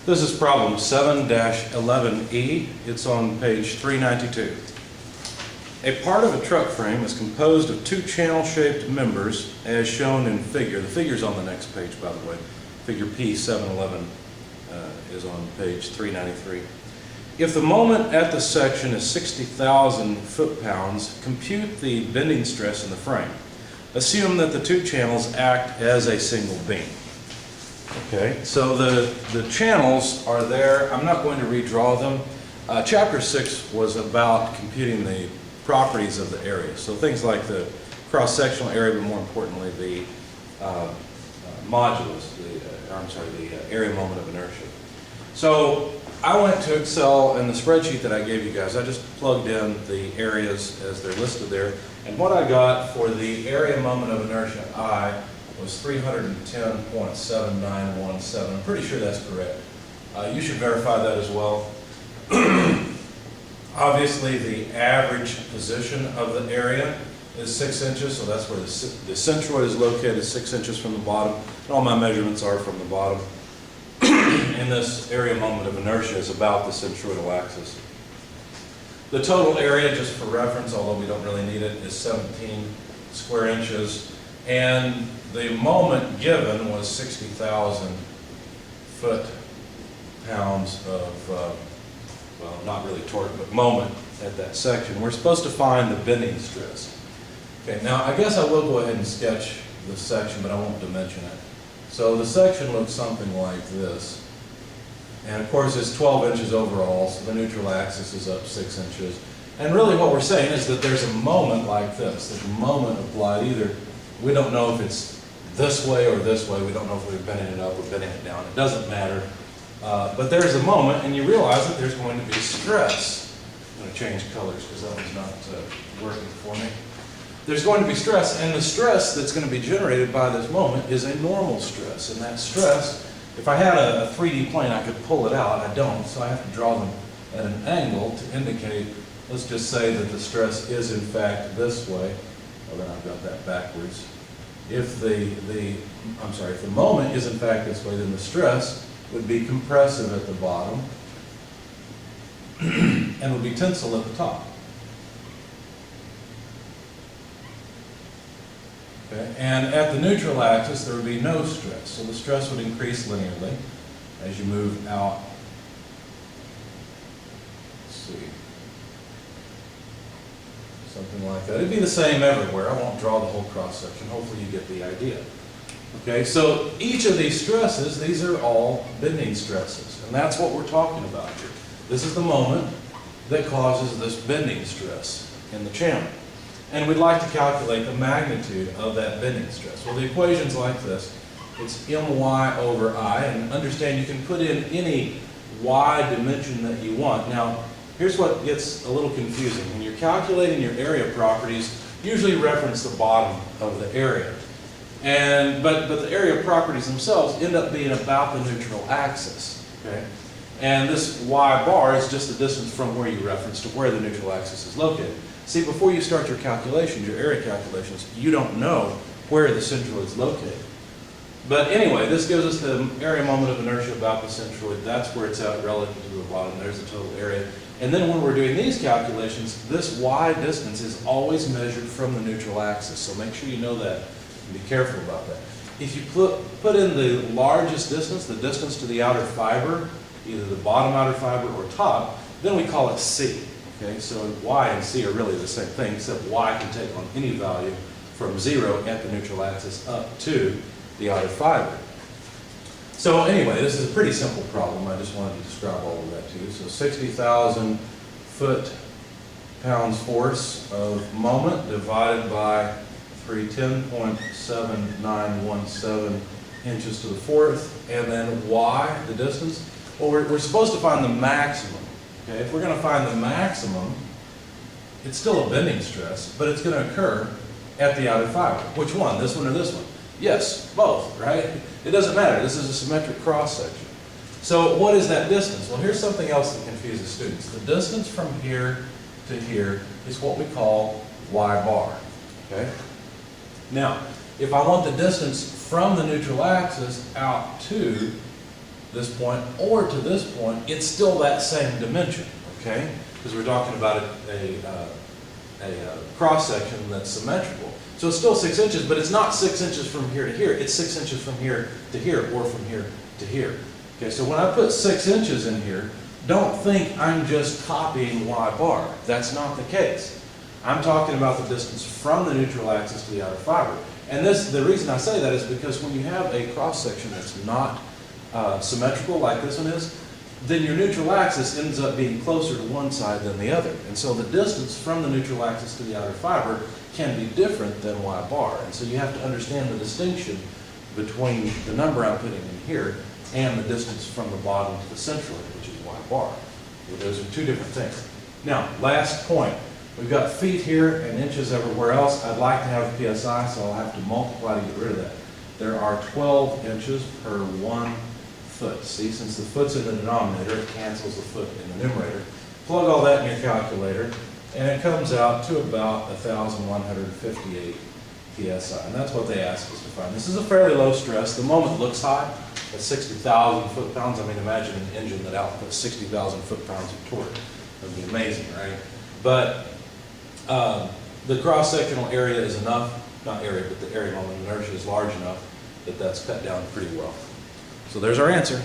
This is problem 7-11E. It's on page 392. A part of a truck frame is composed of two channel-shaped members as shown in figure. The figure's on the next page, by the way. Figure P711 is on page 393. If the moment at the section is 60,000 foot-pounds, compute the bending stress in the frame. Assume that the two channels act as a single beam. Okay, so the channels are there. I'm not going to redraw them. Chapter 6 was about computing the properties of the area. So things like the cross-sectional area, but more importantly the modulus, the area moment of inertia. So I went to Excel, and the spreadsheet that I gave you guys, I just plugged in the areas as they're listed there. And what I got for the area moment of inertia I was 310.7917. I'm pretty sure that's correct. You should verify that as well. Obviously, the average position of the area is 6 inches, so that's where the centroid is located, 6 inches from the bottom. And all my measurements are from the bottom. And this area moment of inertia is about the centroidal axis. The total area, just for reference, although we don't really need it, is 17 square inches. And the moment given was 60,000 foot-pounds of, well, not really torque, but moment at that section. We're supposed to find the bending stress. Okay, now I guess I will go ahead and sketch the section, but I won't dimension it. So the section looks something like this. And of course it's 12 inches overall, so the neutral axis is up 6 inches. And really what we're saying is that there's a moment like this. There's a moment applied either. We don't know if it's this way or this way. We don't know if we're bending it up or bending it down. It doesn't matter. But there's a moment, and you realize that there's going to be stress. I'm going to change colors because that one's not working for me. There's going to be stress, and the stress that's going to be generated by this moment is a normal stress. And that stress, if I had a 3D plane, I could pull it out. I don't, so I have to draw them at an angle to indicate, let's just say that the stress is in fact this way. Well, then I've got that backwards. If the moment is in fact this way, then the stress would be compressive at the bottom and would be tensile at the top. Okay. And at the neutral axis, there would be no stress. So the stress would increase linearly as you move out. Let's see. Something like that. It'd be the same everywhere. I won't draw the whole cross-section. Hopefully you get the idea. Okay, so each of these stresses, these are all bending stresses. And that's what we're talking about here. This is the moment that causes this bending stress in the channel. And we'd like to calculate the magnitude of that bending stress. Well, the equation's like this. It's my over I, and understand you can put in any y dimension that you want. Now, here's what gets a little confusing. When you're calculating your area properties, usually reference the bottom of the area. But the area properties themselves end up being about the neutral axis. Okay? And this y bar is just the distance from where you reference to where the neutral axis is located. See, before you start your calculations, your area calculations, you don't know where the centroid is located. But anyway, this gives us the area moment of inertia about the centroid. That's where it's at relative to the bottom. There's the total area. And then when we're doing these calculations, this y distance is always measured from the neutral axis. So make sure you know that and be careful about that. If you put in the largest distance, the distance to the outer fiber, either the bottom outer fiber or top, then we call it C. Okay, so y and c are really the same thing, except y can take on any value from 0 at the neutral axis up to the outer fiber. So anyway, this is a pretty simple problem. I just wanted to describe all of that to you. So 60,000 foot-pounds force of moment divided by 310.7917 inches to the fourth, and then y, the distance. Well, we're supposed to find the maximum. Okay, if we're going to find the maximum, it's still a bending stress, but it's going to occur at the outer fiber. Which one? This one or this one? Yes, both, right? It doesn't matter. This is a symmetric cross-section. So what is that distance? Well, here's something else that confuses students. The distance from here to here is what we call y bar. Okay? Now, if I want the distance from the neutral axis out to this point, or to this point, it's still that same dimension, okay? Because we're talking about a cross-section that's symmetrical. So it's still 6 inches, but it's not 6 inches from here to here. It's 6 inches from here to here, or from here to here. Okay, so when I put 6 inches in here, don't think I'm just copying Y bar. That's not the case. I'm talking about the distance from the neutral axis to the outer fiber. And the reason I say that is because when you have a cross-section that's not symmetrical like this one is, then your neutral axis ends up being closer to one side than the other. And so the distance from the neutral axis to the outer fiber can be different than Y bar. And so you have to understand the distinction between the number I'm putting in here and the distance from the bottom to the centroid, which is Y bar. Well, those are two different things. Now, last point. We've got feet here and inches everywhere else. I'd like to have PSI, so I'll have to multiply to get rid of that. There are 12 inches per 1 foot. See, since the foot's in the denominator, it cancels the foot in the numerator. Plug all that in your calculator, and it comes out to about 1,158 PSI. And that's what they ask us to find. This is a fairly low stress. The moment looks high at 60,000 foot-pounds. I mean, imagine an engine that outputs 60,000 foot-pounds of torque. That would be amazing, right? But the cross-sectional area is enough, not area, but the area moment of inertia is large enough that that's cut down pretty well. So there's our answer.